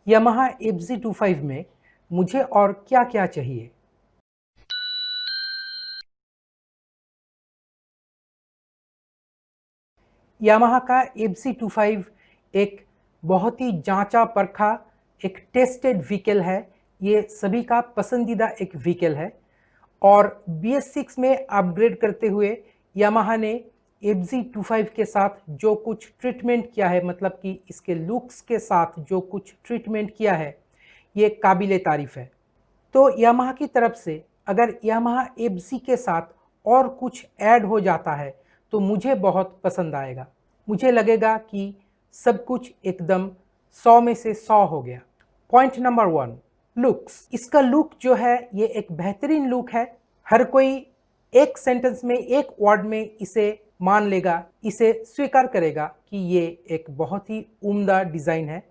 Yamaha FZ25 में मुझे और क्या-क्या चाहिए? यामाहा का FZ25 एक बहुत ही जाँचा-परखा, एक टेस्टेड व्हीकल है। ये सभी का पसंदीदा एक व्हीकल है और BS6 में अपग्रेड करते हुए यामाहा ने FZ25 के साथ जो कुछ ट्रीटमेंट किया है, मतलब कि इसके लुक्स के साथ जो कुछ ट्रीटमेंट किया है, ये काबिल-ए-तारीफ़ है। तो यामाहा की तरफ से अगर यामाहा एफजी के साथ और कुछ ऐड हो जाता है तो मुझे बहुत पसंद आएगा। मुझे लगेगा कि सब कुछ एकदम 100 में से 100 हो गया। Point number 1, looks. इसका लुक जो है ये एक बेहतरीन लुक है। हर कोई एक सेंटेंस में, एक वर्ड में इसे मान लेगा, इसे स्वीकार करेगा कि ये एक बहुत ही उम्दा डिज़ाइन है।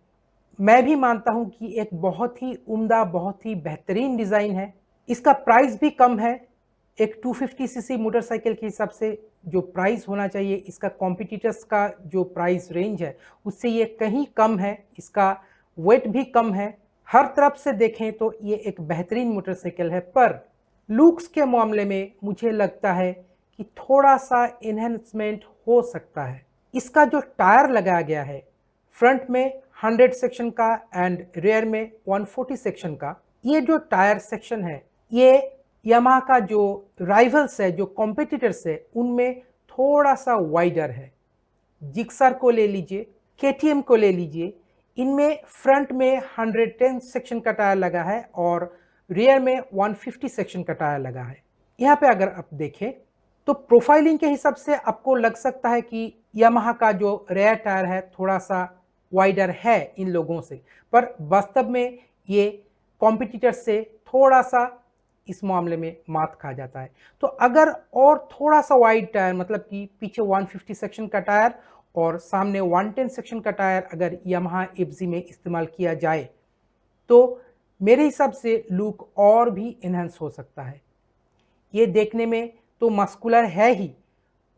मैं भी मानता हूँ कि एक बहुत ही उम्दा, बहुत ही बेहतरीन डिज़ाइन है। इसका प्राइस भी कम है। एक 250 सीसी मोटरसाइकिल के हिसाब से जो प्राइस होना चाहिए, इसका कॉम्पिटिटर्स का जो प्राइस रेंज है, उससे ये कहीं कम है। इसका वेट भी कम है। हर तरफ से देखें तो ये एक बेहतरीन मोटरसाइकिल है, पर लुक्स के मामले में मुझे लगता है कि थोड़ा-सा एनहांसमेंट हो सकता है। इसका जो टायर लगाया गया है, फ्रंट में 100 सेक्शन का एंड रियर में 140 सेक्शन का, ये जो टायर सेक्शन है, ये यामाहा का जो राइवल्स है, जो कॉम्पिटिटर्स है, उनमें थोड़ा-सा वाइडर है। जिक्सर को ले लीजिए, केटीएम को ले लीजिए, इनमें फ्रंट में 110 सेक्शन का टायर लगा है और रियर में 150 सेक्शन का टायर लगा है। यहाँ पे अगर आप देखें तो प्रोफाइलिंग के हिसाब से आपको लग सकता है कि यामाहा का जो रेयर टायर है थोड़ा-सा वाइडर है इन लोगों से, पर वास्तव में ये कॉम्पिटिटर से थोड़ा-सा इस मामले में मात खा जाता है। तो अगर और थोड़ा-सा वाइड टायर, मतलब कि पीछे 150 सेक्शन का टायर और सामने 110 सेक्शन का टायर अगर यामाहा एफजी में इस्तेमाल किया जाए, तो मेरे हिसाब से लुक और भी एनहांस हो सकता है। ये देखने में तो मस्कुलर है ही,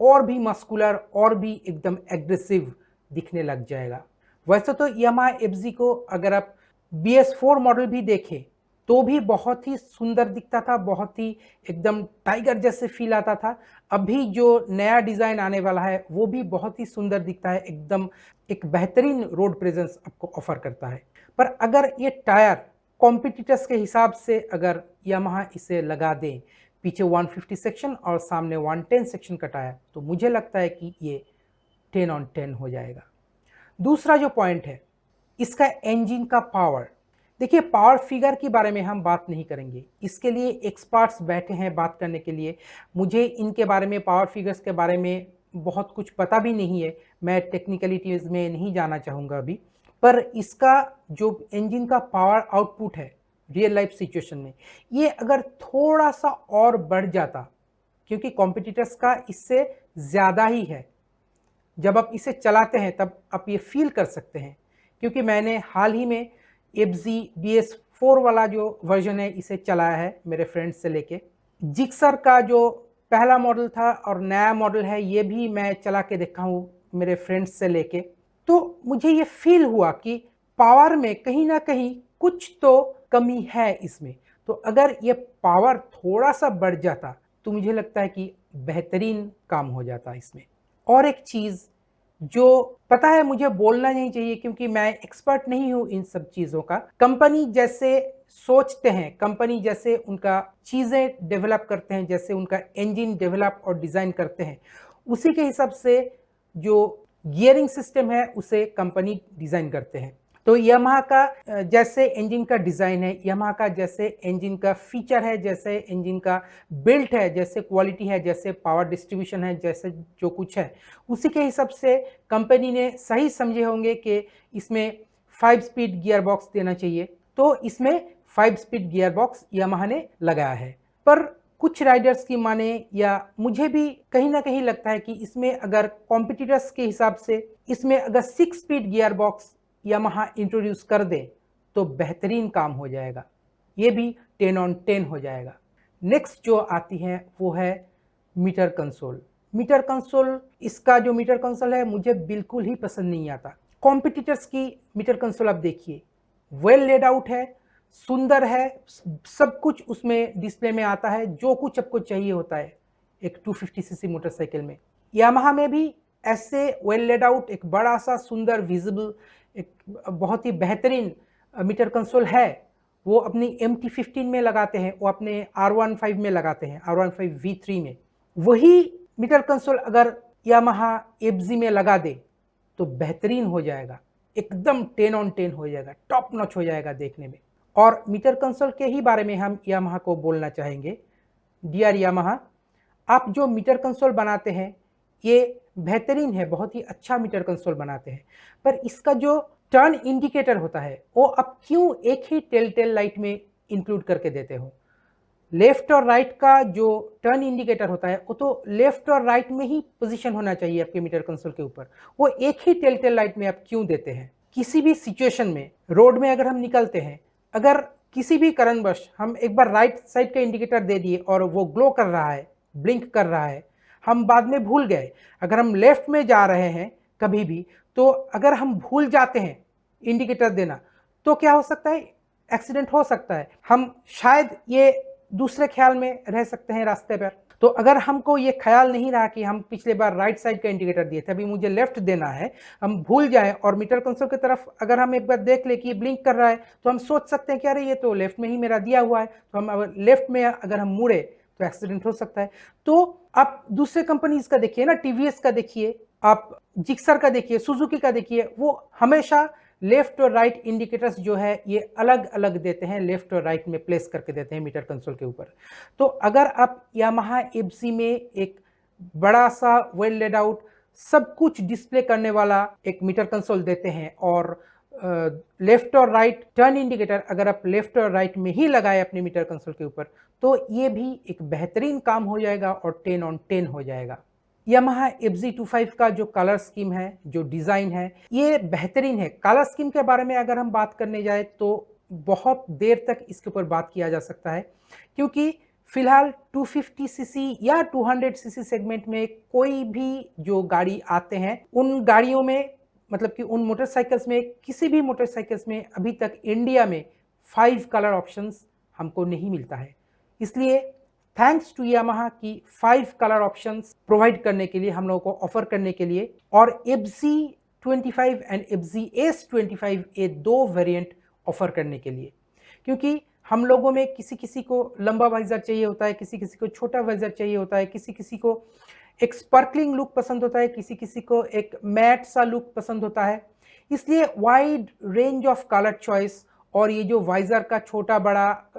और भी मस्कुलर और भी एकदम एग्रेसिव दिखने लग जाएगा। वैसे तो यामाहा एफजी को अगर आप BS4 मॉडल भी देखें तो भी बहुत ही सुंदर दिखता था, बहुत ही एकदम टाइगर जैसे फील आता था। अभी जो नया डिज़ाइन आने वाला है वो भी बहुत ही सुंदर दिखता है, एकदम एक बेहतरीन रोड प्रेजेंस आपको ऑफर करता है। पर अगर ये टायर कॉम्पिटिटर्स के हिसाब से अगर यामाहा इसे लगा दें, पीछे 150 सेक्शन और सामने 110 सेक्शन का टायर, तो मुझे लगता है कि ये 10 ऑन 10 हो जाएगा। दूसरा जो पॉइंट है, इसका इंजन का पावर। देखिए, पावर फिगर के बारे में हम बात नहीं करेंगे, इसके लिए एक्सपर्ट्स बैठे हैं बात करने के लिए। मुझे इनके बारे में, पावर फिगर्स के बारे में बहुत कुछ पता भी नहीं है, मैं टेक्निकलिटीज़ में नहीं जाना चाहूँगा अभी। पर इसका जो इंजन का पावर आउटपुट है रियल लाइफ सिचुएशन में, ये अगर थोड़ा-सा और बढ़ जाता, क्योंकि कॉम्पिटिटर्स का इससे ज़्यादा ही है। जब आप इसे चलाते हैं तब आप ये फ़ील कर सकते हैं, क्योंकि मैंने हाल ही में एफजी BS4 वाला जो वर्ज़न है इसे चलाया है मेरे फ्रेंड्स से लेके। जिक्सर का जो पहला मॉडल था और नया मॉडल है, ये भी मैं चला के देखा हूँ मेरे फ्रेंड्स से लेके। तो मुझे ये फ़ील हुआ कि पावर में कहीं न कहीं कुछ तो कमी है इसमें। तो अगर ये पावर थोड़ा-सा बढ़ जाता तो मुझे लगता है कि बेहतरीन काम हो जाता इसमें। और एक चीज़ जो पता है मुझे बोलना नहीं चाहिए, क्योंकि मैं एक्सपर्ट नहीं हूँ इन सब चीज़ों का। कंपनी जैसे सोचते हैं, कंपनी जैसे उनका चीज़ें डेवलप करते हैं, जैसे उनका इंजन डेवलप और डिज़ाइन करते हैं, उसी के हिसाब से जो गियरिंग सिस्टम है उसे कंपनी डिज़ाइन करते हैं। तो यामाहा का जैसे इंजन का डिज़ाइन है, यामाहा का जैसे इंजन का फीचर है, जैसे इंजन का बिल्ट है, जैसे क्वालिटी है, जैसे पावर डिस्ट्रीब्यूशन है, जैसे जो कुछ है, उसी के हिसाब से कंपनी ने सही समझे होंगे कि इसमें 5 स्पीड गियर बॉक्स देना चाहिए, तो इसमें 5 स्पीड गियर बॉक्स यामाहा ने लगाया है। पर कुछ राइडर्स की माने, या मुझे भी कहीं न कहीं लगता है कि इसमें अगर कॉम्पिटिटर्स के हिसाब से इसमें अगर 6 speed gear box Yamaha introduce कर दे तो बेहतरीन काम हो जाएगा, ये भी 10 ऑन 10 हो जाएगा। नेक्स्ट जो आती है वो है मीटर कंसोल। मीटर कंसोल, इसका जो मीटर कंसोल है मुझे बिल्कुल ही पसंद नहीं आता। कॉम्पिटिटर्स की मीटर कंसोल आप देखिए, वेल लेड आउट है, सुंदर है, सब कुछ उसमें डिस्प्ले में आता है, जो कुछ आपको चाहिए होता है एक 250 सीसी मोटरसाइकिल में। यामाहा में भी ऐसे वेल लेड आउट एक बड़ा सा सुंदर विजिबल एक बहुत ही बेहतरीन मीटर कंसोल है। वो अपनी MT-15 में लगाते हैं, वो अपने R15 में लगाते हैं, R15 V3 में। वही मीटर कंसोल अगर यामाहा एफजी में लगा दे तो बेहतरीन हो जाएगा, एकदम 10 on 10 हो जाएगा, टॉप नॉच हो जाएगा देखने में। और मीटर कंसोल के ही बारे में हम यामाहा को बोलना चाहेंगे। डियर यामाहा, आप जो मीटर कंसोल बनाते हैं ये बेहतरीन है, बहुत ही अच्छा मीटर कंसोल बनाते हैं, पर इसका जो टर्न इंडिकेटर होता है वो आप क्यों एक ही टेल लाइट में इंक्लूड करके देते हो? लेफ्ट और राइट का जो टर्न इंडिकेटर होता है वो तो लेफ्ट और राइट में ही पोजीशन होना चाहिए आपके मीटर कंसोल के ऊपर, वो एक ही टेल लाइट में आप क्यों देते हैं? किसी भी सिचुएशन में रोड में अगर हम निकलते हैं, अगर किसी भी कारणवश हम एक बार राइट साइड का इंडिकेटर दे दिए और वो ग्लो कर रहा है, ब्लिंक कर रहा है, हम बाद में भूल गए, अगर हम लेफ्ट में जा रहे हैं कभी भी, तो अगर हम भूल जाते हैं इंडिकेटर देना तो क्या हो सकता है? एक्सीडेंट हो सकता है, हम शायद ये दूसरे ख्याल में रह सकते हैं रास्ते पर। तो अगर हमको ये ख्याल नहीं रहा कि हम पिछले बार राइट साइड का इंडिकेटर दिए थे, अभी मुझे लेफ्ट देना है, हम भूल जाएं और मीटर कंसोल की तरफ अगर हम एक बार देख ले कि ये ब्लिंक कर रहा है तो हम सोच सकते हैं कि अरे ये तो लेफ्ट में ही मेरा दिया हुआ है, तो हम अगर लेफ्ट में अगर हम मुड़े तो एक्सीडेंट हो सकता है। तो आप दूसरे कंपनीज का देखिए ना, टीवीएस का देखिए, आप जिक्सर का देखिए, सुजुकी का देखिए, वो हमेशा लेफ्ट और राइट इंडिकेटर्स जो है ये अलग अलग देते हैं, लेफ्ट और राइट में प्लेस करके देते हैं मीटर कंसोल के ऊपर। तो अगर आप यामाहा एफजी में एक बड़ा सा वेल लेड आउट सब कुछ डिस्प्ले करने वाला एक मीटर कंसोल देते हैं और लेफ्ट और राइट टर्न इंडिकेटर अगर आप लेफ्ट और राइट में ही लगाए अपने मीटर कंसोल के ऊपर, तो ये भी एक बेहतरीन काम हो जाएगा और 10 on 10 हो जाएगा। यामाहा FZ25 का जो कलर स्कीम है, जो डिज़ाइन है, ये बेहतरीन है। कलर स्कीम के बारे में अगर हम बात करने जाए तो बहुत देर तक इसके ऊपर बात किया जा सकता है, क्योंकि फिलहाल 250 सीसी या 200 सीसी सेगमेंट में कोई भी जो गाड़ी आते हैं, उन गाड़ियों में मतलब कि उन मोटरसाइकिल्स में, किसी भी मोटरसाइकिल्स में अभी तक इंडिया में 5 कलर ऑप्शंस हमको नहीं मिलता है। इसलिए थैंक्स टू यामाहा की 5 कलर ऑप्शंस प्रोवाइड करने के लिए, हम लोगों को ऑफर करने के लिए, और FZ25 एंड FZ-S25 ये 2 वेरिएंट ऑफर करने के लिए, क्योंकि हम लोगों में किसी किसी को लंबा वाइजर चाहिए होता है, किसी किसी को छोटा वाइजर चाहिए होता है, किसी किसी को एक स्पार्कलिंग लुक पसंद होता है, किसी किसी को एक मैट सा लुक पसंद होता है। इसलिए wide range of colour choice, और ये जो वाइजर का छोटा बड़ा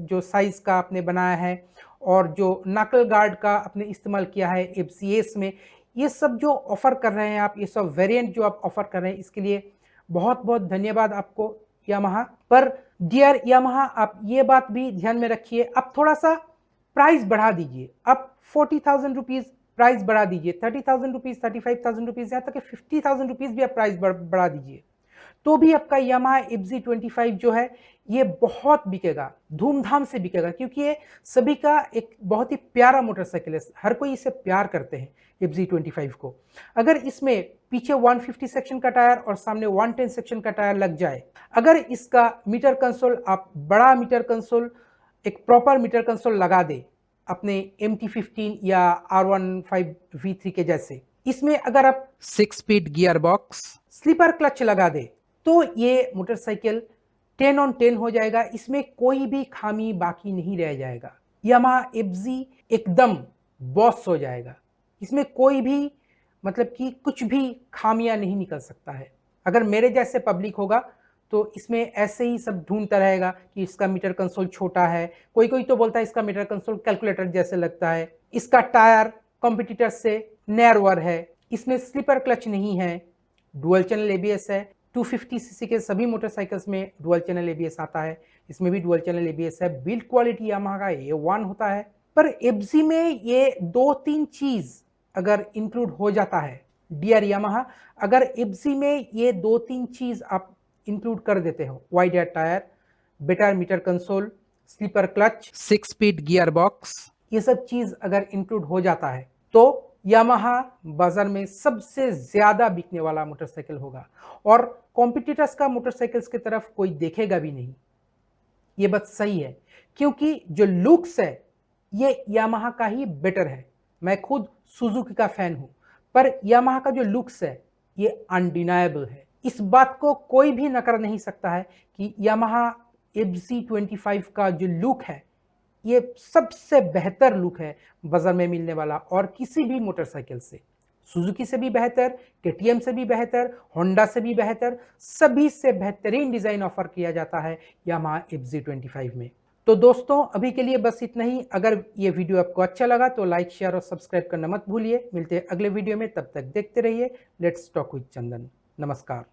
जो साइज़ का आपने बनाया है और जो नकल गार्ड का आपने इस्तेमाल किया है FZ-S में, ये सब जो ऑफ़र कर रहे हैं आप, ये सब वेरिएंट जो आप ऑफ़र कर रहे हैं, इसके लिए बहुत बहुत धन्यवाद आपको यामाहा। पर डियर यामाहा, आप ये बात भी ध्यान में रखिए, आप थोड़ा सा प्राइस बढ़ा दीजिए, आप 40,000 रुपीज़ प्राइस बढ़ा दीजिए, 30,000 रुपीज़, 35,000 रुपीज़, यहाँ तक कि 50,000 रुपीज़ भी आप प्राइस बढ़ा दीजिए, तो भी आपका यामाहा FZ25 जो है ये बहुत बिकेगा, धूमधाम से बिकेगा, क्योंकि ये सभी का एक बहुत ही प्यारा मोटरसाइकिल है, हर कोई इसे प्यार करते हैं FZ25 को। अगर इसमें पीछे 150 सेक्शन का टायर और सामने 110 सेक्शन का टायर लग जाए, अगर इसका मीटर कंसोल आप बड़ा मीटर कंसोल, एक प्रॉपर मीटर कंसोल लगा दे अपने MT-15 या R15 V3 के जैसे, इसमें अगर आप 6 speed gear box, slipper clutch लगा दे, तो ये मोटरसाइकिल 10 on 10 हो जाएगा, इसमें कोई भी खामी बाकी नहीं रह जाएगा। यामाहा FZ एकदम बॉस हो जाएगा, इसमें कोई भी मतलब कि कुछ भी खामियां नहीं निकल सकता है। अगर मेरे जैसे पब्लिक होगा तो इसमें ऐसे ही सब ढूंढता रहेगा कि इसका मीटर कंसोल छोटा है, कोई कोई तो बोलता है इसका मीटर कंसोल कैलकुलेटर जैसे लगता है, इसका टायर कॉम्पिटिटर से नैरोअर है, इसमें स्लीपर क्लच नहीं है, डुअल चैनल ABS है, 250 सीसी के सभी मोटरसाइकिल्स में डुअल चैनल ABS आता है, इसमें भी डुअल चैनल ABS है, बिल्ड क्वालिटी यामाहा का A1 होता है। पर FZ में ये 2-3 चीज़ अगर इंक्लूड हो जाता है, डियर यामाहा, अगर FZ में ये 2-3 चीज़ आप इंक्लूड कर देते हो, wide air tyre, better meter console, slipper clutch, 6 speed gear box, ये सब चीज़ अगर इंक्लूड हो जाता है, तो यामाहा बाजार में सबसे ज़्यादा बिकने वाला मोटरसाइकिल होगा और कॉम्पिटिटर्स का मोटरसाइकिल्स की तरफ कोई देखेगा भी नहीं। ये बात सही है क्योंकि जो लुक्स है ये यामाहा का ही बेटर है। मैं खुद सुजुकी का फैन हूँ, पर यामाहा का जो लुक्स है ये अनडिनायबल है। इस बात को कोई भी नकार नहीं सकता है कि यामाहा FZ25 का जो लुक है ये सबसे बेहतर लुक है बाजार में मिलने वाला और किसी भी मोटरसाइकिल से। सुजुकी से भी बेहतर, केटीएम से भी बेहतर, होंडा से भी बेहतर, सभी से बेहतरीन डिज़ाइन ऑफर किया जाता है यामाहा FZ25 में। तो दोस्तों अभी के लिए बस इतना ही। अगर ये वीडियो आपको अच्छा लगा तो लाइक, शेयर और सब्सक्राइब करना मत भूलिए। मिलते हैं अगले वीडियो में, तब तक देखते रहिए लेट्स टॉक विद चंदन। नमस्कार।